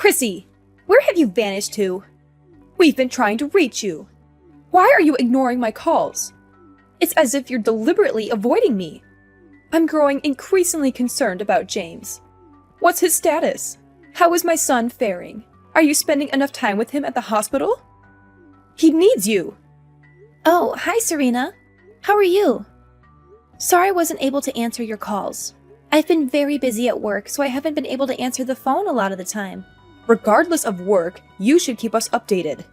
Chrissy, where have you vanished to? We've been trying to reach you. Why are you ignoring my calls? It's as if you're deliberately avoiding me. I'm growing increasingly concerned about James. What's his status? How is my son faring? Are you spending enough time with him at the hospital? He needs you. Oh, hi, Serena. How are you? Sorry I wasn't able to answer your calls. I've been very busy at work, so I haven't been able to answer the phone a lot of the time. Regardless of work, you should keep us updated.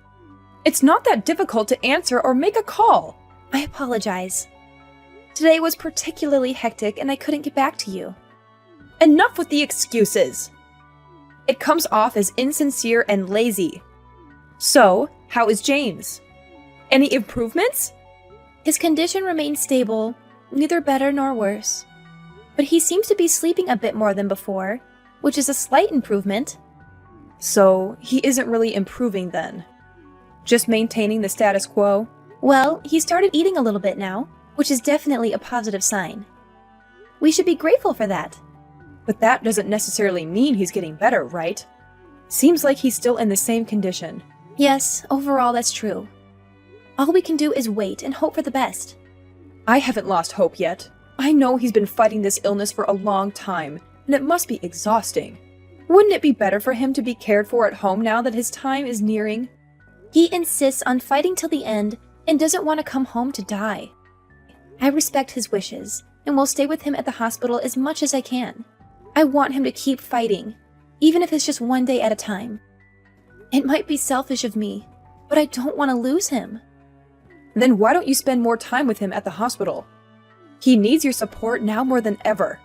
It's not that difficult to answer or make a call. I apologize. Today was particularly hectic and I couldn't get back to you. Enough with the excuses. It comes off as insincere and lazy. So, how is James? Any improvements? His condition remains stable, neither better nor worse. But he seems to be sleeping a bit more than before, which is a slight improvement. So, he isn't really improving then? Just maintaining the status quo? Well, he started eating a little bit now, which is definitely a positive sign. We should be grateful for that. But that doesn't necessarily mean he's getting better, right? Seems like he's still in the same condition. Yes, overall that's true. All we can do is wait and hope for the best. I haven't lost hope yet. I know he's been fighting this illness for a long time, and it must be exhausting. Wouldn't it be better for him to be cared for at home now that his time is nearing? He insists on fighting till the end and doesn't want to come home to die. I respect his wishes and will stay with him at the hospital as much as I can. I want him to keep fighting, even if it's just one day at a time. It might be selfish of me, but I don't want to lose him. Then why don't you spend more time with him at the hospital? He needs your support now more than ever.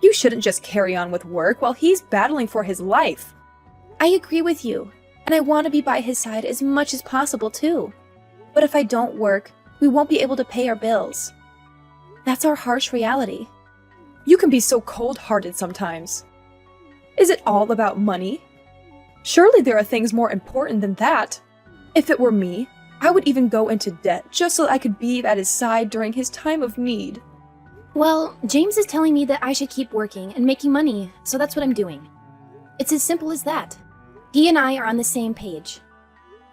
You shouldn't just carry on with work while he's battling for his life. I agree with you, and I want to be by his side as much as possible too. But if I don't work, we won't be able to pay our bills. That's our harsh reality. You can be so cold-hearted sometimes. Is it all about money? Surely there are things more important than that. If it were me, I would even go into debt just so I could be at his side during his time of need. Well, James is telling me that I should keep working and making money, so that's what I'm doing. It's as simple as that. He and I are on the same page.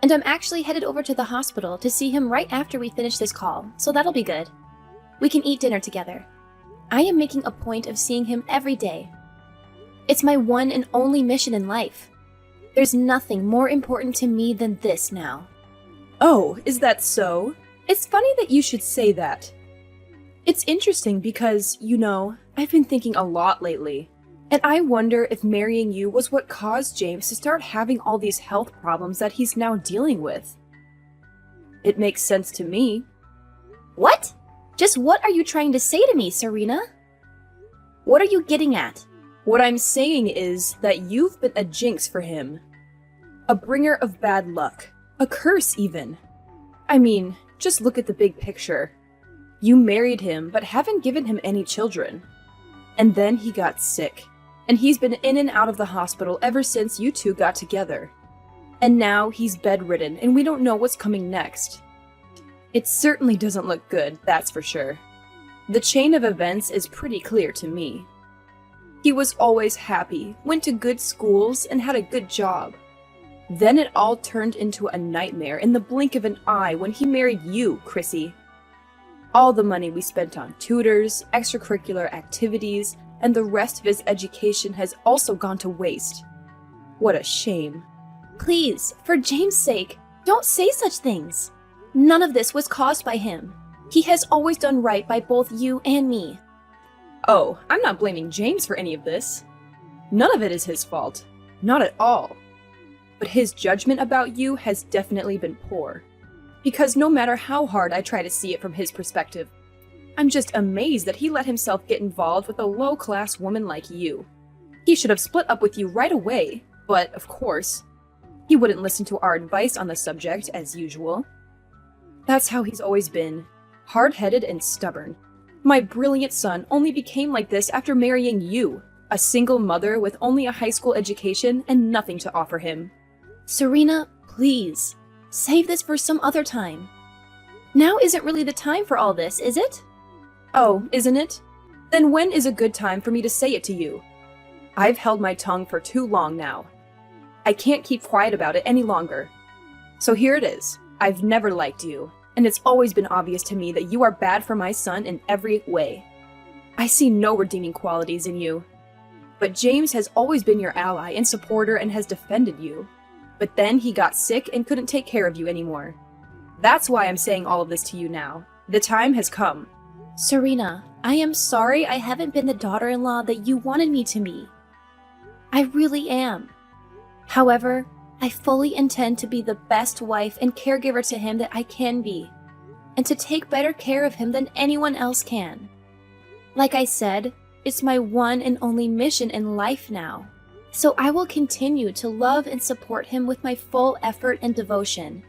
And I'm actually headed over to the hospital to see him right after we finish this call, so that'll be good. We can eat dinner together. I am making a point of seeing him every day. It's my one and only mission in life. There's nothing more important to me than this now. Oh, is that so? It's funny that you should say that. It's interesting because, I've been thinking a lot lately. And I wonder if marrying you was what caused James to start having all these health problems that he's now dealing with. It makes sense to me. What? Just what are you trying to say to me, Serena? What are you getting at? What I'm saying is that you've been a jinx for him. A bringer of bad luck. A curse, even. I mean, just look at the big picture. You married him, but haven't given him any children. And then he got sick. And he's been in and out of the hospital ever since you two got together. And now he's bedridden, and we don't know what's coming next. It certainly doesn't look good, that's for sure. The chain of events is pretty clear to me. He was always happy, went to good schools, and had a good job. Then it all turned into a nightmare in the blink of an eye when he married you, Chrissy. All the money we spent on tutors, extracurricular activities, and the rest of his education has also gone to waste. What a shame. Please, for James' sake, don't say such things. None of this was caused by him. He has always done right by both you and me. Oh, I'm not blaming James for any of this. None of it is his fault. Not at all. But his judgment about you has definitely been poor. Because no matter how hard I try to see it from his perspective, I'm just amazed that he let himself get involved with a low-class woman like you. He should have split up with you right away, but, of course, he wouldn't listen to our advice on the subject, as usual. That's how he's always been, hard-headed and stubborn. My brilliant son only became like this after marrying you, a single mother with only a high school education and nothing to offer him. Serena, please, save this for some other time. Now isn't really the time for all this, is it? Oh, isn't it? Then when is a good time for me to say it to you? I've held my tongue for too long now. I can't keep quiet about it any longer. So here it is. I've never liked you, and it's always been obvious to me that you are bad for my son in every way. I see no redeeming qualities in you. But James has always been your ally and supporter and has defended you. But then he got sick and couldn't take care of you anymore. That's why I'm saying all of this to you now. The time has come. Serena, I am sorry I haven't been the daughter-in-law that you wanted me to be. I really am. However, I fully intend to be the best wife and caregiver to him that I can be, and to take better care of him than anyone else can. Like I said, it's my one and only mission in life now. So I will continue to love and support him with my full effort and devotion.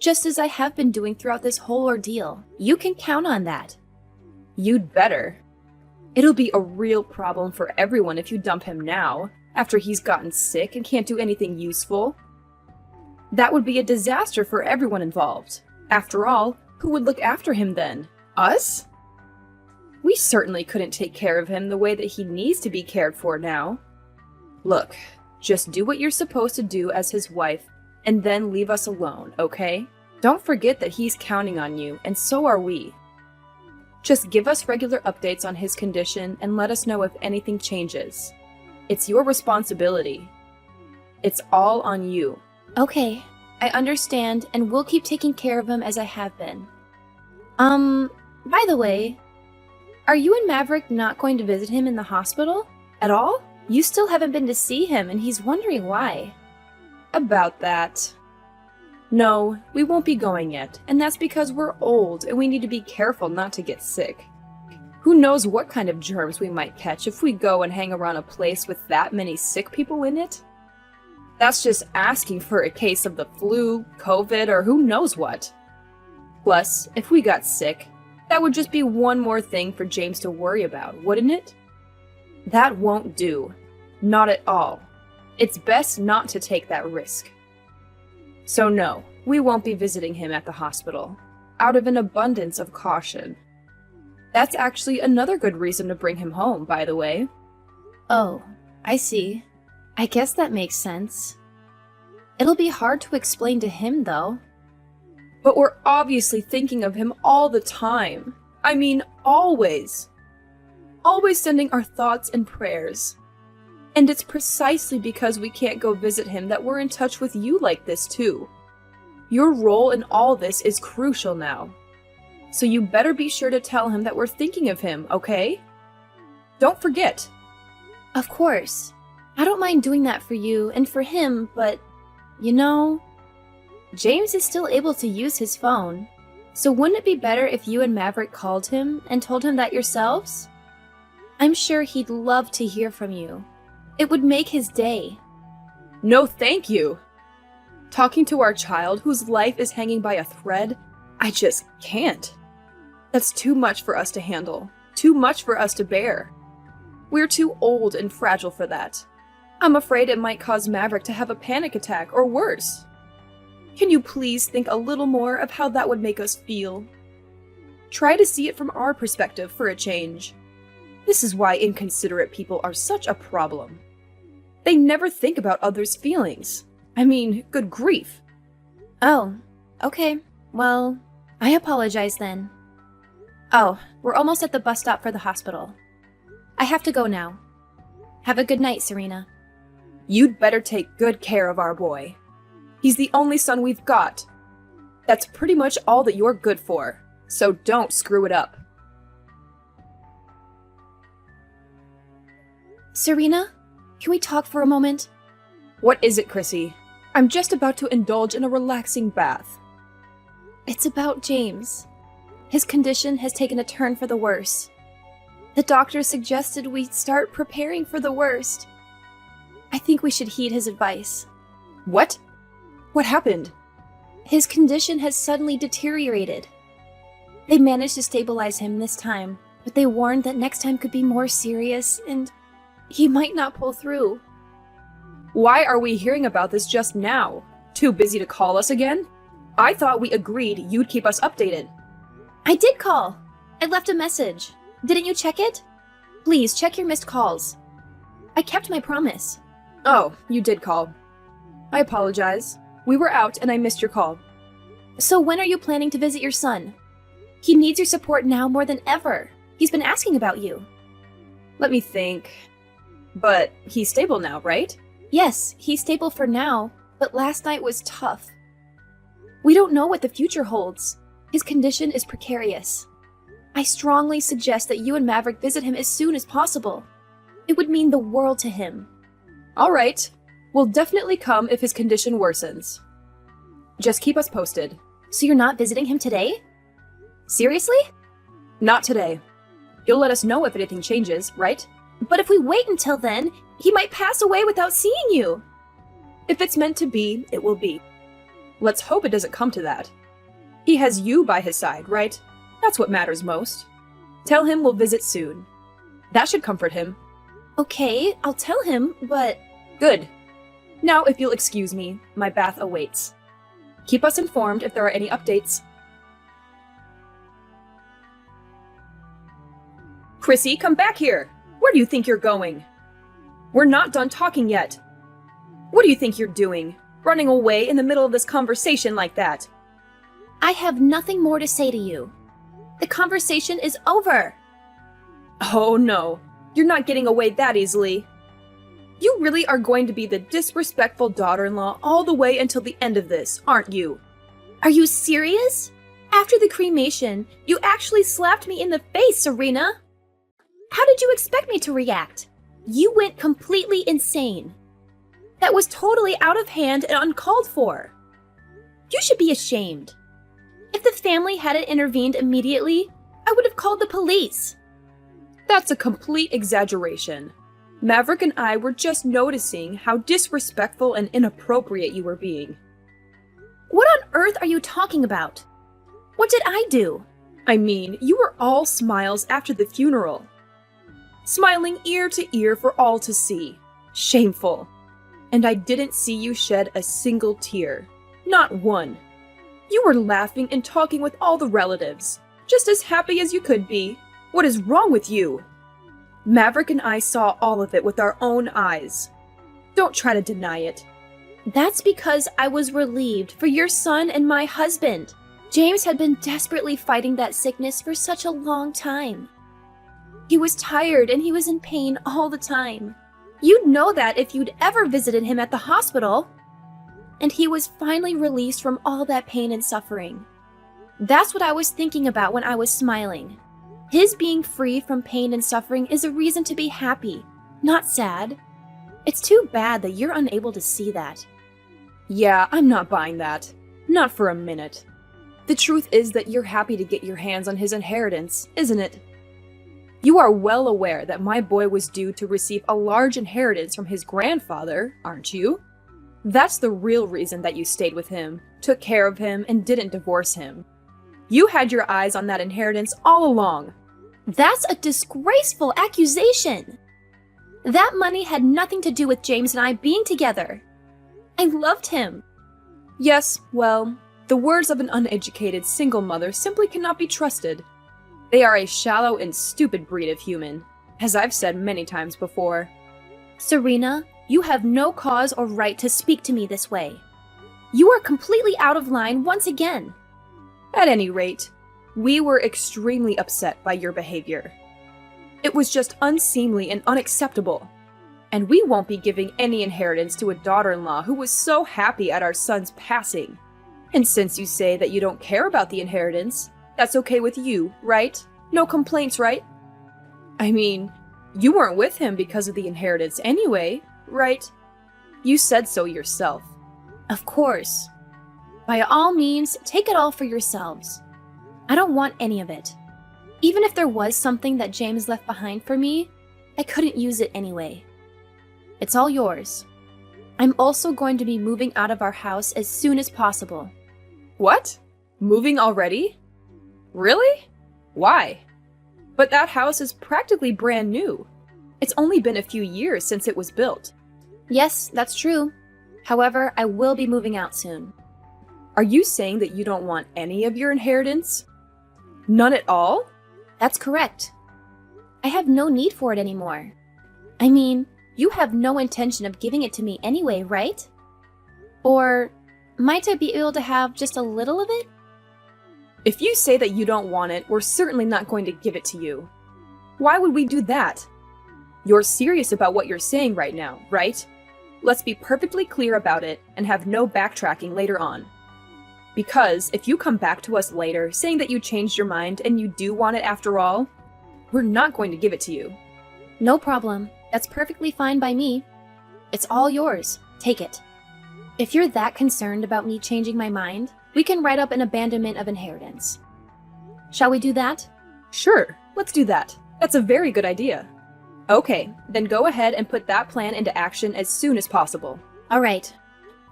Just as I have been doing throughout this whole ordeal. You can count on that. You'd better. It'll be a real problem for everyone if you dump him now, after he's gotten sick and can't do anything useful. That would be a disaster for everyone involved. After all, who would look after him then? Us? We certainly couldn't take care of him the way that he needs to be cared for now. Look, just do what you're supposed to do as his wife, and then leave us alone, okay? Don't forget that he's counting on you, and so are we. Just give us regular updates on his condition and let us know if anything changes. It's your responsibility. It's all on you. Okay, I understand, and we'll keep taking care of him as I have been. By the way, are you and Maverick not going to visit him in the hospital? At all? You still haven't been to see him, and he's wondering why. About that. No, we won't be going yet, and that's because we're old and we need to be careful not to get sick. Who knows what kind of germs we might catch if we go and hang around a place with that many sick people in it? That's just asking for a case of the flu, COVID, or who knows what. Plus, if we got sick, that would just be one more thing for James to worry about, wouldn't it? That won't do. Not at all. It's best not to take that risk. So no, we won't be visiting him at the hospital, out of an abundance of caution. That's actually another good reason to bring him home, by the way. Oh, I see. I guess that makes sense. It'll be hard to explain to him, though. But we're obviously thinking of him all the time. I mean, always. Always sending our thoughts and prayers. And it's precisely because we can't go visit him that we're in touch with you like this, too. Your role in all this is crucial now. So you better be sure to tell him that we're thinking of him, okay? Don't forget. Of course. I don't mind doing that for you and for him, but, you know, James is still able to use his phone. So wouldn't it be better if you and Maverick called him and told him that yourselves? I'm sure he'd love to hear from you. It would make his day. No, thank you. Talking to our child whose life is hanging by a thread, I just can't. That's too much for us to handle. Too much for us to bear. We're too old and fragile for that. I'm afraid it might cause Maverick to have a panic attack or worse. Can you please think a little more of how that would make us feel? Try to see it from our perspective for a change. This is why inconsiderate people are such a problem. They never think about others' feelings. I mean, good grief. Oh, okay. Well, I apologize then. Oh, we're almost at the bus stop for the hospital. I have to go now. Have a good night, Serena. You'd better take good care of our boy. He's the only son we've got. That's pretty much all that you're good for, so don't screw it up. Serena, can we talk for a moment? What is it, Chrissy? I'm just about to indulge in a relaxing bath. It's about James. His condition has taken a turn for the worse. The doctor suggested we start preparing for the worst. I think we should heed his advice. What? What happened? His condition has suddenly deteriorated. They managed to stabilize him this time, but they warned that next time could be more serious and he might not pull through. Why are we hearing about this just now? Too busy to call us again? I thought we agreed you'd keep us updated. I did call. I left a message. Didn't you check it? Please check your missed calls. I kept my promise. Oh, you did call. I apologize. We were out and I missed your call. So when are you planning to visit your son? He needs your support now more than ever. He's been asking about you. Let me think. But he's stable now, right? Yes, he's stable for now, but last night was tough. We don't know what the future holds. His condition is precarious. I strongly suggest that you and Maverick visit him as soon as possible. It would mean the world to him. All right. We'll definitely come if his condition worsens. Just keep us posted. So you're not visiting him today? Seriously? Not today. You'll let us know if anything changes, right? But if we wait until then, he might pass away without seeing you. If it's meant to be, it will be. Let's hope it doesn't come to that. He has you by his side, right? That's what matters most. Tell him we'll visit soon. That should comfort him. Okay, I'll tell him, but... Good. Now, if you'll excuse me, my bath awaits. Keep us informed if there are any updates. Chrissy, come back here! Where do you think you're going? We're not done talking yet. What do you think you're doing? Running away in the middle of this conversation like that? I have nothing more to say to you. The conversation is over. Oh no, you're not getting away that easily. You really are going to be the disrespectful daughter-in-law all the way until the end of this, aren't you? Are you serious? After the cremation, you actually slapped me in the face, Serena. How did you expect me to react? You went completely insane. That was totally out of hand and uncalled for. You should be ashamed. If the family hadn't intervened immediately, I would have called the police. That's a complete exaggeration. Maverick and I were just noticing how disrespectful and inappropriate you were being. What on earth are you talking about? What did I do? I mean, you were all smiles after the funeral. Smiling ear to ear for all to see. Shameful. And I didn't see you shed a single tear. Not one. You were laughing and talking with all the relatives, just as happy as you could be. What is wrong with you? Maverick and I saw all of it with our own eyes. Don't try to deny it. That's because I was relieved for your son and my husband. James had been desperately fighting that sickness for such a long time. He was tired and he was in pain all the time. You'd know that if you'd ever visited him at the hospital. And he was finally released from all that pain and suffering. That's what I was thinking about when I was smiling. His being free from pain and suffering is a reason to be happy, not sad. It's too bad that you're unable to see that. Yeah, I'm not buying that. Not for a minute. The truth is that you're happy to get your hands on his inheritance, isn't it? You are well aware that my boy was due to receive a large inheritance from his grandfather, aren't you? That's the real reason that you stayed with him, took care of him, and didn't divorce him. You had your eyes on that inheritance all along. That's a disgraceful accusation. That money had nothing to do with James and I being together. I loved him. Yes, well, the words of an uneducated single mother simply cannot be trusted. They are a shallow and stupid breed of human, as I've said many times before. Serena, you have no cause or right to speak to me this way. You are completely out of line once again. At any rate, we were extremely upset by your behavior. It was just unseemly and unacceptable. And we won't be giving any inheritance to a daughter-in-law who was so happy at our son's passing. And since you say that you don't care about the inheritance, that's okay with you, right? No complaints, right? I mean, you weren't with him because of the inheritance anyway, right? You said so yourself. Of course. By all means, take it all for yourselves. I don't want any of it. Even if there was something that James left behind for me, I couldn't use it anyway. It's all yours. I'm also going to be moving out of our house as soon as possible. What? Moving already? Really? Why? But that house is practically brand new. It's only been a few years since it was built. Yes, that's true. However, I will be moving out soon. Are you saying that you don't want any of your inheritance? None at all? That's correct. I have no need for it anymore. I mean, You have no intention of giving it to me anyway, right? Or might I be able to have just a little of it? If you say that you don't want it, we're certainly not going to give it to you. Why would we do that? You're serious about what you're saying right now, right? Let's be perfectly clear about it and have no backtracking later on. Because if you come back to us later saying that you changed your mind and you do want it after all, we're not going to give it to you. No problem. That's perfectly fine by me. It's all yours. Take it. If you're that concerned about me changing my mind, we can write up an abandonment of inheritance. Shall we do that? Sure, let's do that. That's a very good idea. Okay, then go ahead and put that plan into action as soon as possible. All right.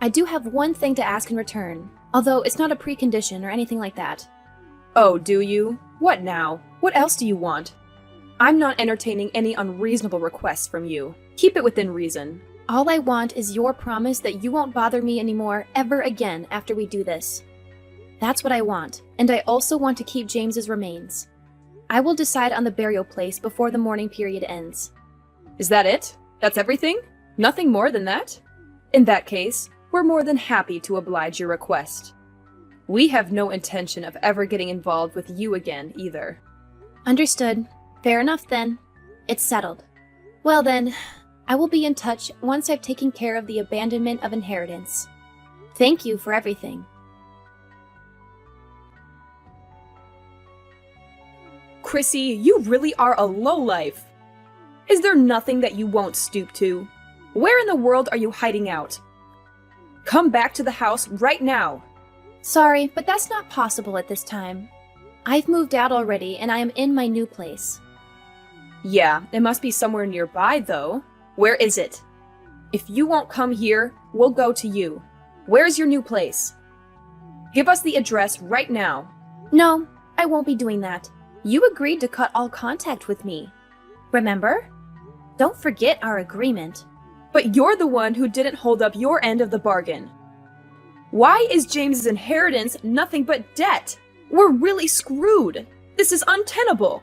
I do have one thing to ask in return, although it's not a precondition or anything like that. Oh, do you? What now? What else do you want? I'm not entertaining any unreasonable requests from you. Keep it within reason. All I want is your promise that you won't bother me anymore ever again after we do this. That's what I want, and I also want to keep James's remains. I will decide on the burial place before the mourning period ends. Is that it? That's everything? Nothing more than that? In that case, we're more than happy to oblige your request. We have no intention of ever getting involved with you again, either. Understood. Fair enough then. It's settled. Well then, I will be in touch once I've taken care of the abandonment of inheritance. Thank you for everything. Chrissy, you really are a lowlife. Is there nothing that you won't stoop to? Where in the world are you hiding out? Come back to the house right now. Sorry, but that's not possible at this time. I've moved out already and I am in my new place. Yeah, it must be somewhere nearby, though. Where is it? If you won't come here, we'll go to you. Where's your new place? Give us the address right now. No, I won't be doing that. You agreed to cut all contact with me. Remember? Don't forget our agreement. But you're the one who didn't hold up your end of the bargain. Why is James's inheritance nothing but debt? We're really screwed. This is untenable.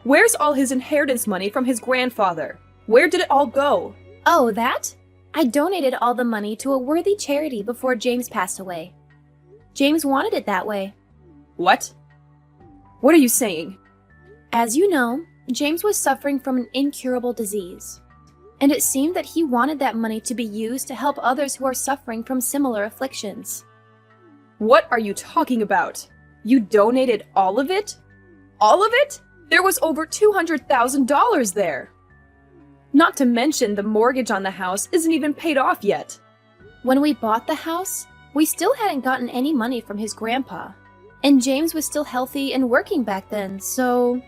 Where's all his inheritance money from his grandfather? Where did it all go? Oh, that? I donated all the money to a worthy charity before James passed away. James wanted it that way. What? What are you saying? As you know, James was suffering from an incurable disease. And it seemed that he wanted that money to be used to help others who are suffering from similar afflictions. What are you talking about? You donated all of it? All of it? There was over $200,000 there. Not to mention the mortgage on the house isn't even paid off yet. When we bought the house, we still hadn't gotten any money from his grandpa. And James was still healthy and working back then, so...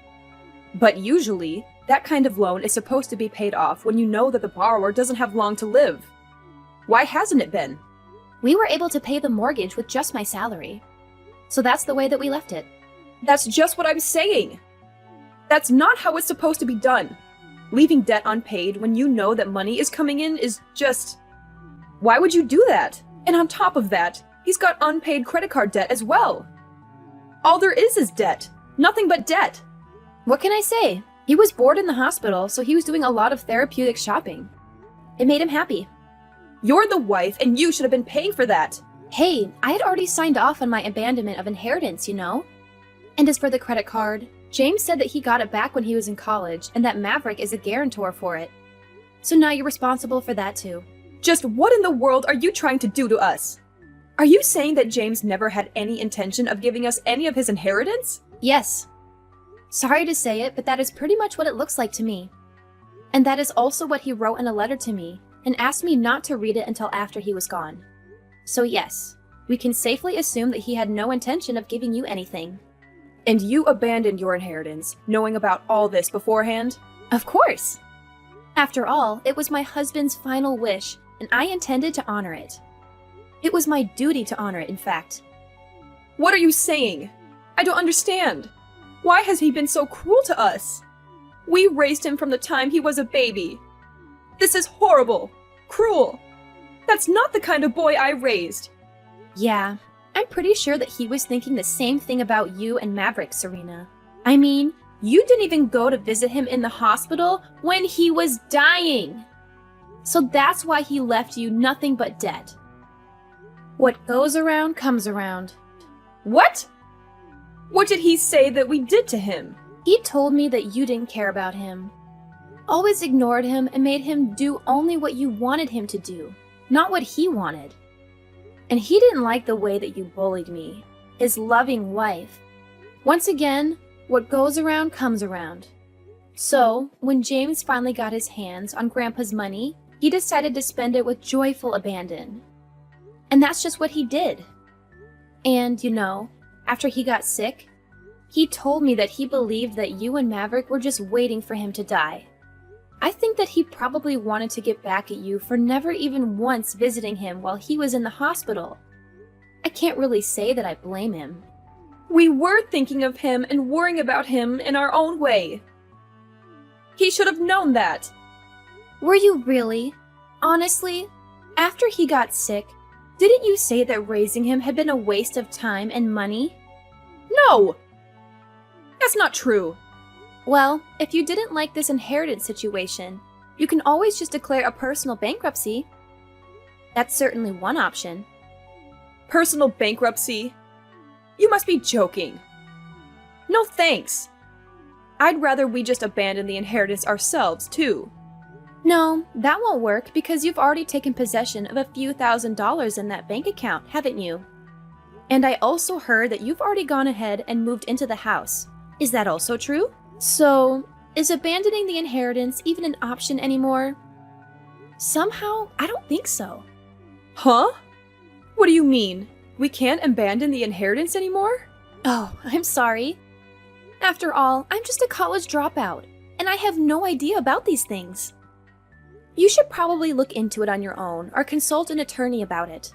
But usually, that kind of loan is supposed to be paid off when you know that the borrower doesn't have long to live. Why hasn't it been? We were able to pay the mortgage with just my salary. So that's the way that we left it. That's just what I'm saying. That's not how it's supposed to be done. Leaving debt unpaid when you know that money is coming in is just... Why would you do that? And on top of that, he's got unpaid credit card debt as well. All there is debt. Nothing but debt. What can I say? He was bored in the hospital, so he was doing a lot of therapeutic shopping. It made him happy. You're the wife, and you should have been paying for that. Hey, I had already signed off on my abandonment of inheritance, you know? And as for the credit card, James said that he got it back when he was in college, and that Maverick is a guarantor for it. So now you're responsible for that too. Just what in the world are you trying to do to us? Are you saying that James never had any intention of giving us any of his inheritance? Yes. Sorry to say it, but that is pretty much what it looks like to me. And that is also what he wrote in a letter to me, and asked me not to read it until after he was gone. So yes, we can safely assume that he had no intention of giving you anything. And you abandoned your inheritance, knowing about all this beforehand? Of course! After all, it was my husband's final wish, and I intended to honor it. It was my duty to honor it, in fact. What are you saying? I don't understand. Why has he been so cruel to us? We raised him from the time he was a baby. This is horrible. Cruel. That's not the kind of boy I raised. Yeah, I'm pretty sure that he was thinking the same thing about you and Maverick, Serena. I mean, you didn't even go to visit him in the hospital when he was dying. So that's why he left you nothing but debt. What goes around comes around. What? What did he say that we did to him? He told me that you didn't care about him. Always ignored him and made him do only what you wanted him to do, not what he wanted. And he didn't like the way that you bullied me, his loving wife. Once again, what goes around comes around. So, when James finally got his hands on Grandpa's money, he decided to spend it with joyful abandon. And that's just what he did. And, after he got sick, he told me that he believed that you and Maverick were just waiting for him to die. I think that he probably wanted to get back at you for never even once visiting him while he was in the hospital. I can't really say that I blame him. We were thinking of him and worrying about him in our own way. He should have known that. Were you really? Honestly? After he got sick, didn't you say that raising him had been a waste of time and money? No! That's not true. Well, if you didn't like this inheritance situation, you can always just declare a personal bankruptcy. That's certainly one option. Personal bankruptcy? You must be joking. No thanks. I'd rather we just abandon the inheritance ourselves, too. No, that won't work because you've already taken possession of a few $1,000s in that bank account, haven't you? And I also heard that you've already gone ahead and moved into the house. Is that also true? So, is abandoning the inheritance even an option anymore? Somehow, I don't think so. Huh? What do you mean? We can't abandon the inheritance anymore? Oh, I'm sorry. After all, I'm just a college dropout, and I have no idea about these things. You should probably look into it on your own or consult an attorney about it.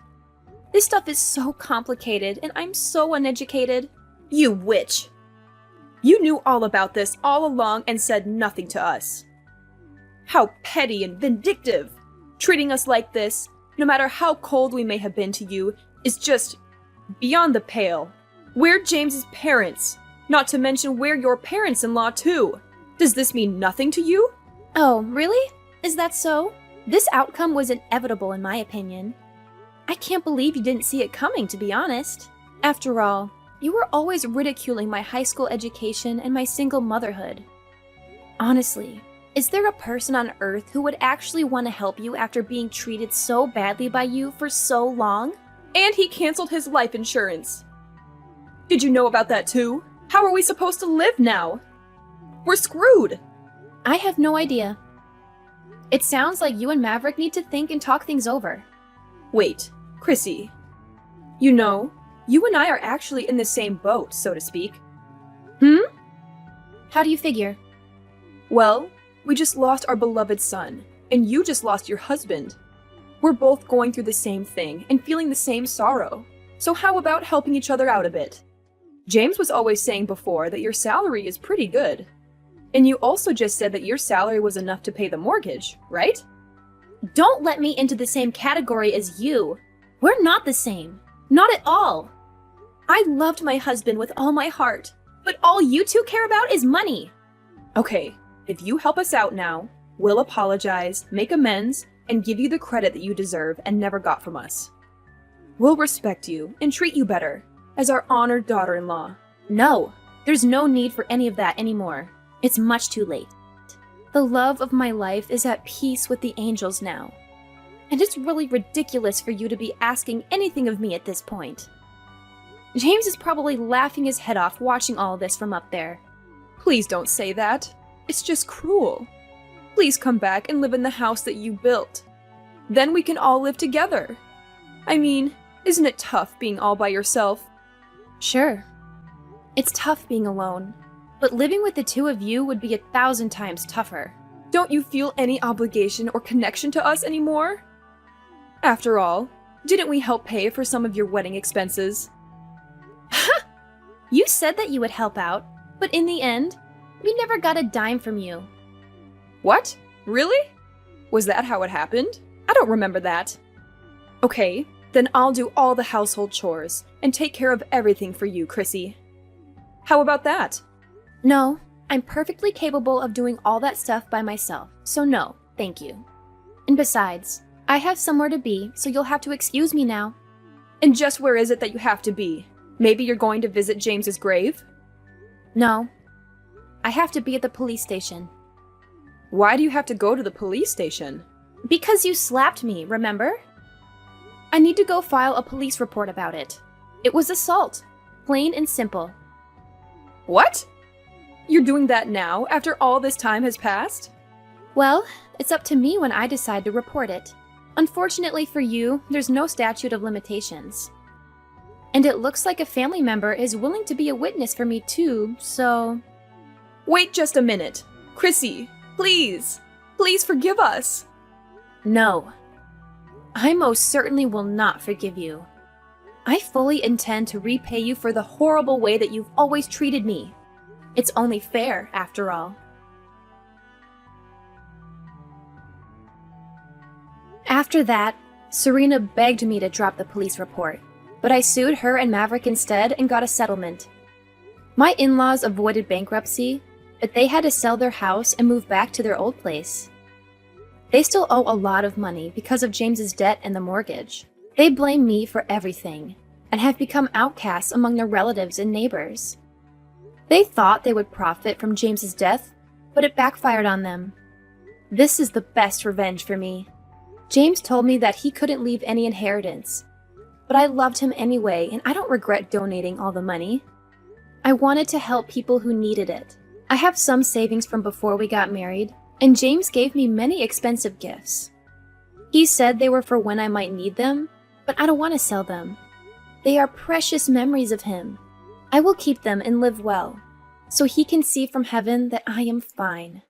This stuff is so complicated, and I'm so uneducated. You witch! You knew all about this all along and said nothing to us. How petty and vindictive! Treating us like this, no matter how cold we may have been to you, is just beyond the pale. We're James's parents, not to mention we're your parents-in-law too. Does this mean nothing to you? Oh, really? Is that so? This outcome was inevitable in my opinion. I can't believe you didn't see it coming, to be honest. After all, you were always ridiculing my high school education and my single motherhood. Honestly, is there a person on Earth who would actually want to help you after being treated so badly by you for so long? And he canceled his life insurance. Did you know about that too? How are we supposed to live now? We're screwed! I have no idea. It sounds like you and Maverick need to think and talk things over. Wait, Chrissy. You know, you and I are actually in the same boat, so to speak. How do you figure? Well, we just lost our beloved son, and you just lost your husband. We're both going through the same thing and feeling the same sorrow. So how about helping each other out a bit? James was always saying before that your salary is pretty good. And you also just said that your salary was enough to pay the mortgage, right? Don't let me into the same category as you. We're not the same. Not at all. I loved my husband with all my heart, but all you two care about is money. Okay, if you help us out now, we'll apologize, make amends, and give you the credit that you deserve and never got from us. We'll respect you and treat you better as our honored daughter-in-law. No, there's no need for any of that anymore. It's much too late. The love of my life is at peace with the angels now. And it's really ridiculous for you to be asking anything of me at this point. James is probably laughing his head off watching all this from up there. Please don't say that. It's just cruel. Please come back and live in the house that you built. Then we can all live together. I mean, isn't it tough being all by yourself? Sure. It's tough being alone, but living with the two of you would be 1,000 times tougher. Don't you feel any obligation or connection to us anymore? After all, didn't we help pay for some of your wedding expenses? You said that you would help out, but in the end, we never got a dime from you. What? Really? Was that how it happened? I don't remember that. Okay, then I'll do all the household chores and take care of everything for you, Chrissy. How about that? No, I'm perfectly capable of doing all that stuff by myself, so no, thank you. And besides, I have somewhere to be, so you'll have to excuse me now. And just where is it that you have to be? Maybe you're going to visit James's grave? No. I have to be at the police station. Why do you have to go to the police station? Because you slapped me, remember? I need to go file a police report about it. It was assault. Plain and simple. What? You're doing that now, after all this time has passed? Well, it's up to me when I decide to report it. Unfortunately for you, there's no statute of limitations. And it looks like a family member is willing to be a witness for me too, so... Wait just a minute. Chrissy, please. Please forgive us. No. I most certainly will not forgive you. I fully intend to repay you for the horrible way that you've always treated me. It's only fair, after all. After that, Serena begged me to drop the police report, but I sued her and Maverick instead and got a settlement. My in-laws avoided bankruptcy, but they had to sell their house and move back to their old place. They still owe a lot of money because of James's debt and the mortgage. They blame me for everything, and have become outcasts among their relatives and neighbors. They thought they would profit from James's death, but it backfired on them. This is the best revenge for me. James told me that he couldn't leave any inheritance, but I loved him anyway, and I don't regret donating all the money. I wanted to help people who needed it. I have some savings from before we got married, and James gave me many expensive gifts. He said they were for when I might need them, but I don't want to sell them. They are precious memories of him. I will keep them and live well, so he can see from heaven that I am fine.